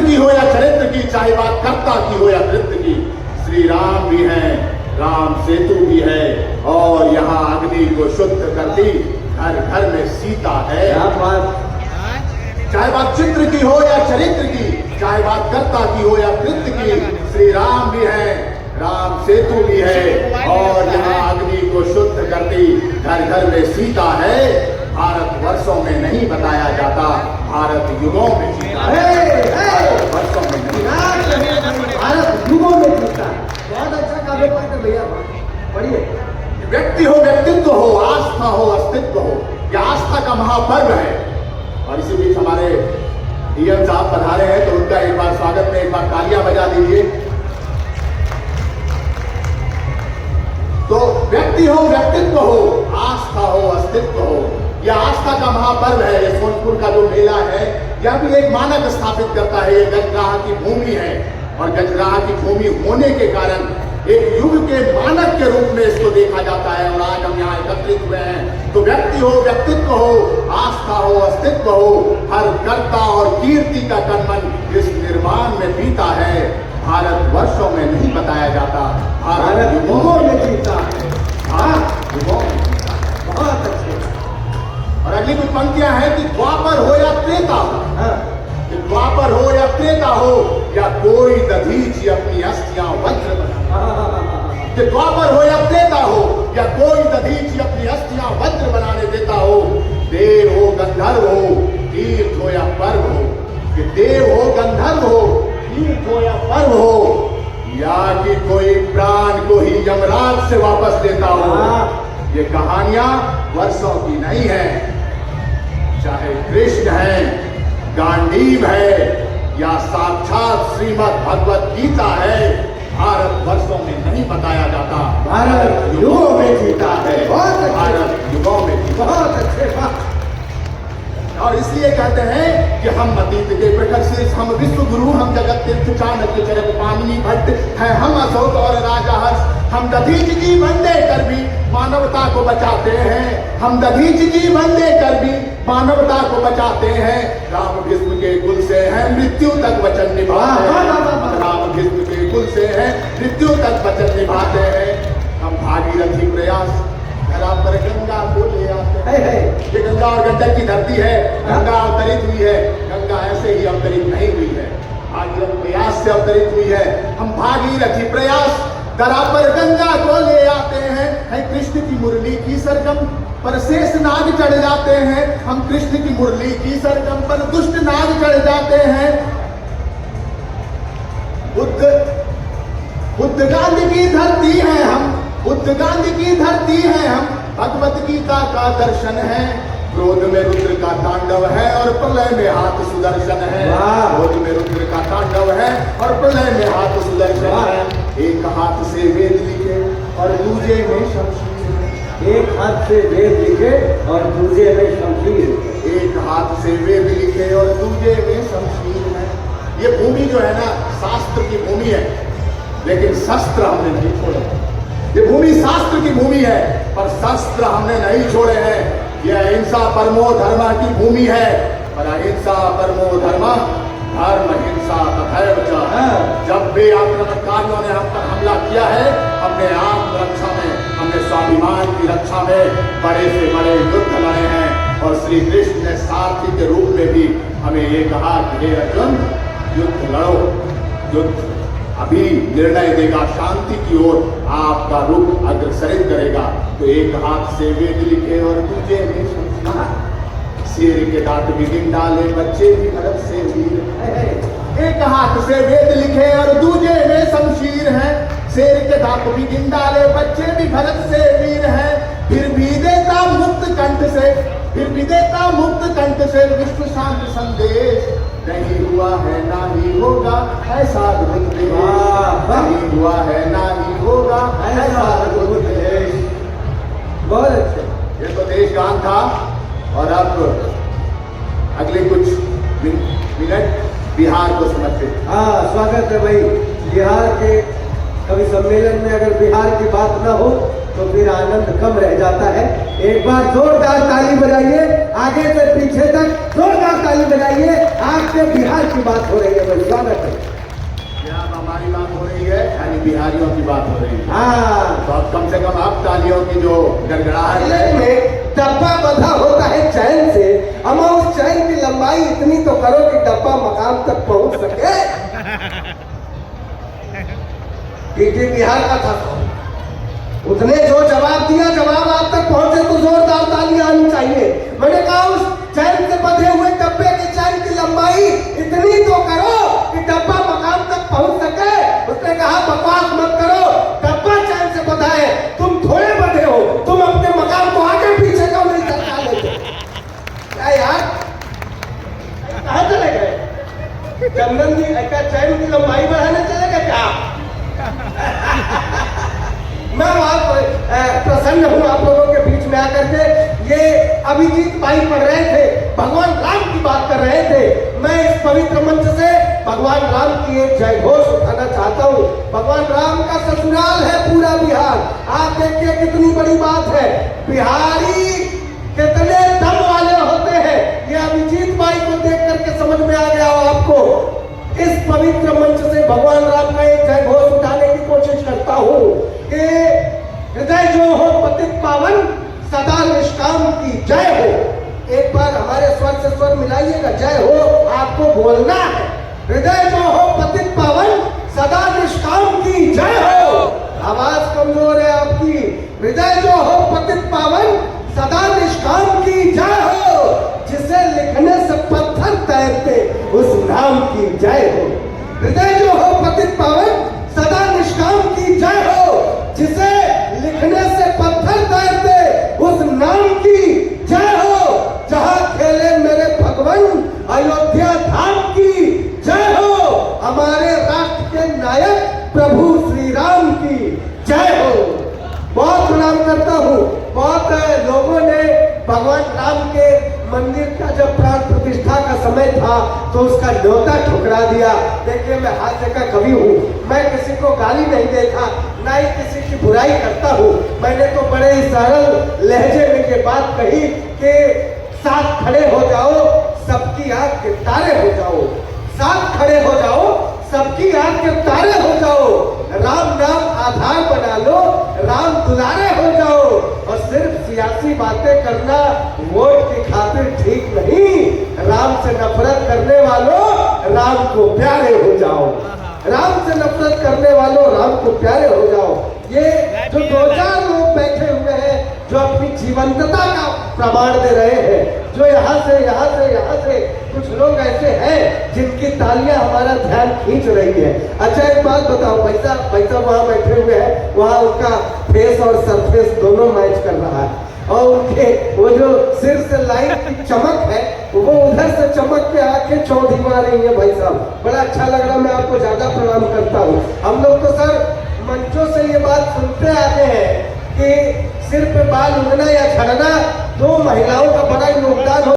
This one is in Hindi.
की हो या चरित्र की, चाहे बात कर्ता की हो या कृत्य की, श्री राम भी हैं, राम सेतु भी है, और यहाँ अग्नि को शुद्ध करती घर घर में सीता है। चाहे बात चित्र की हो या चरित्र की, चाहे बात कर्ता की हो या कृत्य की, श्री राम भी है, राम सेतु भी है, और यहाँ अग्नि को शुद्ध करती घर घर में सीता है। भारत वर्षों में नहीं बताया जाता, भारत युगों में जीता है। भारत वर्षों में नहीं, भारत युगों में जीता है। बहुत अच्छा काव्य पाठ है भैया, पढ़िए। व्यक्ति हो, व्यक्तित्व हो, आस्था हो, अस्तित्व हो, यह आस्था का महापर्व है। और इसी बीच हमारे डीएम साहब पधारे हैं, तो उनका एक बार स्वागत में एक बार तालियां बजा दीजिए। तो व्यक्ति हो, व्यक्तित्व हो, आस्था हो, अस्तित्व हो, यह आस्था का महापर्व है। ये सोनपुर का जो मेला है, यह भी एक मानक स्थापित करता है। ये गजराह की भूमि है, और गजराह की भूमि होने के कारण एक युग के मानक के रूप में इसको देखा जाता है। और आज हम यहाँ एकत्रित हुए हैं, तो व्यक्ति हो, व्यक्तित्व हो, आस्था हो, अस्तित्व हो, हर कर्ता और कीर्ति का कर्मन इस निर्माण में बीता है। भारत वर्षों में नहीं बताया जाता, भारत युगों में जीता है। भारत युगों में जीता है। बहुत अच्छे। और अगली कुछ पंक्तियां हैं कि द्वापर हो या त्रेता हो, कि द्वापर हो या त्रेता हो, या कोई दधीचि अपनी अस्थियां वज्र बना, कि द्वापर हो या त्रेता हो, या कोई दधीचि अपनी अस्थियां वज्र बनाने देता हो, देव हो, गंधर्व हो, तीर्थ हो या पर्व हो, कि देव हो, गंधर्व हो, तीर्थ हो या पर्व हो, या कि कोई प्राण को ही यमराज से वापस देता हो। ये कहानियां वर्षों की नहीं है। चाहे कृष्ण है, गांडीव है, या साक्षात श्रीमद् भगवत गीता है, भारत वर्षों में नहीं बताया जाता, भारत युगों में जीता है। भारत युगों में जीता। बहुत अच्छे। और इसलिए कहते हैं कि हम अतीत के प्रखर शीर्ष, हम विश्व गुरु, हम जगत तीर्थ, चाणक्य, चरक, पाणिनि, भट्ट है, हम अशोक और राजा हर्ष, हम दधीच जी बंदे कर भी मानवता को बचाते हैं, हम दधीच जी बंदे कर भी मानवता को बचाते हैं। राम भीष्म के कुल से हैं, मृत्यु तक वचन निभाते हैं। राम भीष्म के कुल से हैं, मृत्यु तक वचन निभाते हैं। हम भागीरथी प्रयास धरा पर गंगा को ले आते हैं। ये गंगा और गंडक की धरती है, गंगा अवतरित हुई है, गंगा ऐसे ही अवतरित नहीं हुई है, भागीरथ प्रयास से अवतरित हुई है। हम भागीरथी प्रयास धरा पर गंगा को ले आते हैं। है कृष्ण की मुरली की सरगम पर शेष नाग चढ़ जाते हैं, हम कृष्ण की मुरली की सरगम पर दुष्ट नाग चढ़ जाते हैं। बुद्ध गांधी की धरती है हम, बुद्ध गांधी की धरती है हम, भगवत गीता का दर्शन है। क्रोध में रुद्र का तांडव है, और प्रलय में हाथ सुदर्शन है। क्रोध में रुद्र का तांडव है, और प्रलय में हाथ सुदर्शन है। एक हाथ से वेद लिखे और दूसरे में शमशीर है। एक हाथ से वेद लिखे और दूसरे में शमशीर। एक हाथ से वेद लिखे और दूसरे में शमशीर है। ये भूमि जो है ना, शास्त्र की भूमि है, लेकिन शस्त्र हमने नहीं छोड़े। ये भूमि शास्त्र की भूमि है, पर शस्त्र हमने नहीं छोड़े हैं। यह अहिंसा परमो धर्म की भूमि है, पर अहिंसा परमो धर्म, धर्म हिंसा तथैव च। जब भी आक्रमणकारियों ने हम पर हमला किया है, हमने आत्मरक्षा में, हमने स्वाभिमान की रक्षा में बड़े से बड़े युद्ध लड़े हैं। और श्री कृष्ण ने सारथी के रूप में भी हमें ये कहा कि हे अर्जुन, युद्ध लड़ो, युद्ध अभी निर्णय देगा, शांति की ओर आपका रुख अग्रसरित करेगा। तो एक हाथ से वेद लिखे और दूसरे में शमशीर, शेर के दांत भी गिन डाले बच्चे भी भरत से वीर। एक हाथ से वेद लिखे और दूसरे में शमशीर है, शेर के दांत भी गिन डाले बच्चे भी भरत से वीर है। फिर भी देता मुक्त कंठ से, फिर भी देता मुक्त कंठ से विश्व शांति संदेश। नहीं हुआ है ना ही होगा ऐसा अद्भुत देश, नहीं हुआ है ना ही होगा ऐसा अद्भुत देश। बहुत अच्छे। ये तो देश गान था। और अब अगले कुछ मिनट बिहार को समर्पित। हाँ, स्वागत है भाई। बिहार के कवि सम्मेलन में अगर बिहार की बात ना हो तो फिर आनंद कम रह जाता है। एक बार जोरदार ताली बजाइए, आगे से पीछे तक जोरदार ताली बजाइए। आपके बिहार की बात हो रही है भाई। बताइए। क्या अब हमारी बात हो रही है, यानी बिहारियों की बात हो रही है। हाँ, तो अब कम से कम अब तालियों की जो गड़गड़ाहट पहले है, में डब्बा बंधा होता है चैन से, अमा उस चैन की लंबाई इतनी तो करो कि डब्बा मकाम तक पहुंच सके। टीटी बिहार का था, उसने जो जवाब दिया, जवाब आप तक पहुंचे तो जोरदार तालियां आनी चाहिए। मैंने कहा उस चैन से बंधे हुए डब्बे की चैन की लंबाई इतनी तो करो कि डब्बा मकाम तक पहुंच सके। उसने कहा बकवास मत करो, डब्बा चैन से बंधा है, तुम थोड़े बंधे हो, तुम अपने मकाम को आगे पीछे क्यों नहीं सरका लेते? क्या यार, कहाँ चले गए? चंदन जी का चैन की लंबाई बढ़ाने चले गए क्या? मैं आप प्रसन्न हूँ आप लोगों के बीच में आकर के। ये अभिजीत भाई पढ़ रहे थे, भगवान राम की बात कर रहे थे। मैं इस पवित्र मंच से भगवान राम की एक जय घोष उठाना चाहता हूँ। भगवान राम का ससुराल है पूरा बिहार। आप देखिए कितनी बड़ी बात है, बिहारी कितने दम वाले होते हैं, ये अभिजीत भाई को देख करके समझ में आ गया हो आपको। इस पवित्र मंच से भगवान राम का एक जय घोष उठाने की कोशिश करता हूँ कि हृदय जो हो पतित पावन सदा निष्काम की जय हो। एक बार हमारे स्वर से स्वर मिलाइएगा, जय हो आपको बोलना है। हृदय जो हो पतित पावन सदा निष्काम की जय हो। आवाज कमजोर है आपकी। हृदय जो हो पतित पावन सदा निष्काम की जय हो। जिसे लिखने से पत्थर तैरते उस नाम की जय हो। हृदय जो हो पतित पावन सदा निष्काम की जय हो। जिसे लिखने से पत्थर तैरते उस नाम की जय हो। जहां खेले मेरे भगवान अयोध्या धाम की जय हो। हमारे राष्ट्र के नायक प्रभु श्री राम की जय हो। बहुत प्रणाम करता हूँ। बहुत लोगों ने भगवान राम के मंदिर का जब प्राण प्रतिष्ठा का समय था तो उसका न्योता ठुकरा दिया। देखिए मैं हास्य का कवि हूँ, मैं किसी को गाली नहीं देता, ना ही किसी की बुराई करता हूँ। मैंने तो बड़े ही सरल लहजे में ये बात कही कि साथ खड़े हो जाओ, सबकी आंख के तारे हो जाओ। साथ खड़े हो जाओ, सबकी आंख के तारे हो जाओ। राम नाम आधार बना लो, राम दुलारे हो जाओ। और सिर्फ सियासी बातें करना वोट की खातिर ठीक नहीं। राम से नफरत करने वालों राम को प्यारे हो जाओ। राम से नफरत करने वालों राम को प्यारे हो जाओ। ये जो 2-4 लोग बैठे हुए हैं जो अपनी जीवंतता का प्रमाण दे रहे हैं, जो यहाँ से कुछ लोग ऐसे हैं जिनकी तालियां हमारा ध्यान खींच रही है। अच्छा एक बात बताओ, पैसा वहाँ बैठे हुए हैं, वहाँ उनका फेस और सरफेस दोनों मैच कर रहा है और उनके वो जो सिर से लाइट की चमक है वो उधर से चमक के आके चौधी मार रही है। भाई साहब बड़ा अच्छा लग रहा, मैं आपको ज्यादा प्रणाम करता हूँ। हम लोग तो सर मंचों से ये बात सुनते आते हैं कि सिर पे बाल उगना या झड़ना 2 महिलाओं का बड़ा योगदान हो।